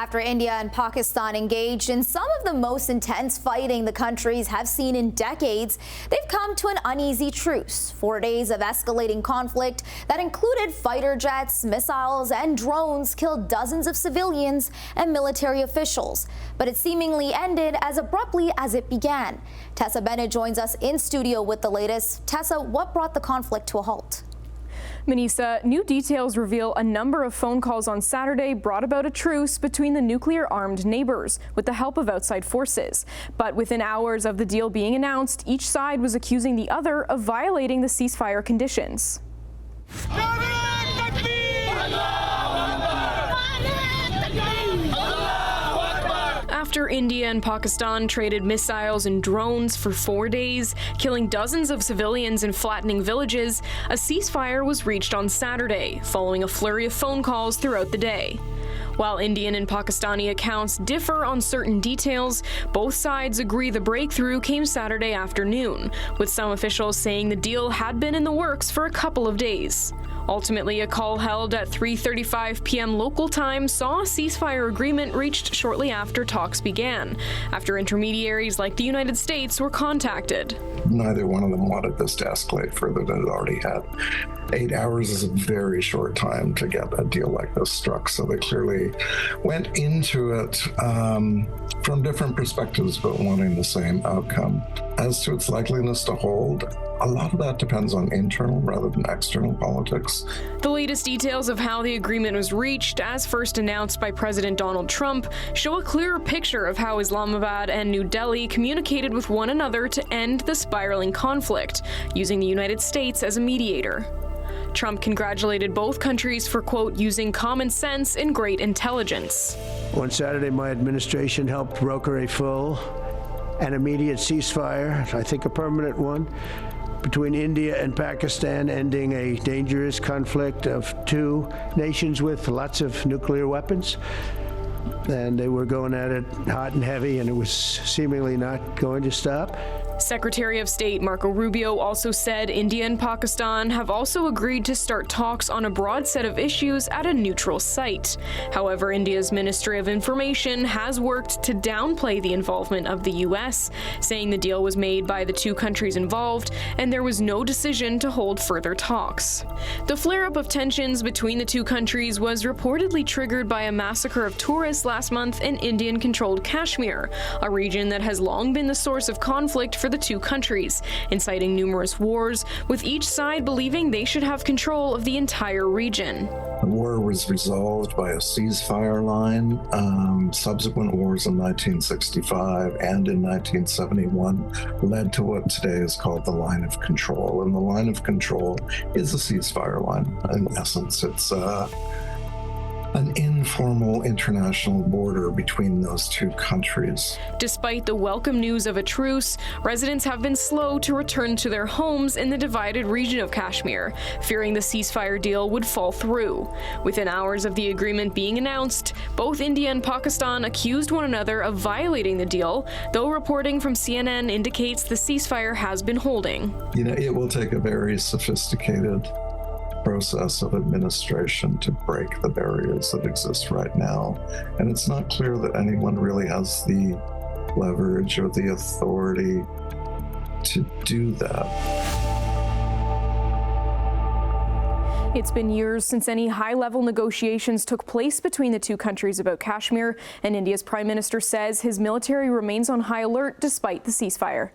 After India and Pakistan engaged in some of the most intense fighting the countries have seen in decades, they've come to an uneasy truce. 4 days of escalating conflict that included fighter jets, missiles, and drones killed dozens of civilians and military officials. But it seemingly ended as abruptly as it began. Tessa Bennett joins us in studio with the latest. Tessa, what brought the conflict to a halt? Manisa, new details reveal a number of phone calls on Saturday brought about a truce between the nuclear-armed neighbours with the help of outside forces. But within hours of the deal being announced, each side was accusing the other of violating the ceasefire conditions. After India and Pakistan traded missiles and drones for 4 days, killing dozens of civilians and flattening villages, a ceasefire was reached on Saturday, following a flurry of phone calls throughout the day. While Indian and Pakistani accounts differ on certain details, both sides agree the breakthrough came Saturday afternoon, with some officials saying the deal had been in the works for a couple of days. Ultimately, a call held at 3:35 p.m. local time saw a ceasefire agreement reached shortly after talks began, after intermediaries like the United States were contacted. Neither one of them wanted this to escalate further than it already had. 8 hours is a very short time to get a deal like this struck, so they clearly went into it from different perspectives, but wanting the same outcome. As to its likeliness to hold, a lot of that depends on internal rather than external politics. The latest details of how the agreement was reached, as first announced by President Donald Trump, show a clearer picture of how Islamabad and New Delhi communicated with one another to end the spiraling conflict, using the United States as a mediator. Trump congratulated both countries for, quote, using common sense and great intelligence. On Saturday, my administration helped broker a full and immediate ceasefire, I think a permanent one, between India and Pakistan, ending a dangerous conflict of two nations with lots of nuclear weapons. And they were going at it hot and heavy, and it was seemingly not going to stop. Secretary of State Marco Rubio also said India and Pakistan have also agreed to start talks on a broad set of issues at a neutral site. However, India's Ministry of Information has worked to downplay the involvement of the U.S., saying the deal was made by the two countries involved and there was no decision to hold further talks. The flare-up of tensions between the two countries was reportedly triggered by a massacre of tourists last month in Indian-controlled Kashmir, a region that has long been the source of conflict for the two countries, inciting numerous wars, with each side believing they should have control of the entire region. The war was resolved by a ceasefire line. Subsequent wars in 1965 and in 1971 led to what today is called the line of control. And the line of control is a ceasefire line. In essence, it's an informal international border between those two countries. Despite the welcome news of a truce, residents have been slow to return to their homes in the divided region of Kashmir, fearing the ceasefire deal would fall through. Within hours of the agreement being announced, both India and Pakistan accused one another of violating the deal, though reporting from CNN indicates the ceasefire has been holding. You know, it will take a very sophisticated process of administration to break the barriers that exist right now. And it's not clear that anyone really has the leverage or the authority to do that. It's been years since any high-level negotiations took place between the two countries about Kashmir, and India's Prime Minister says his military remains on high alert despite the ceasefire.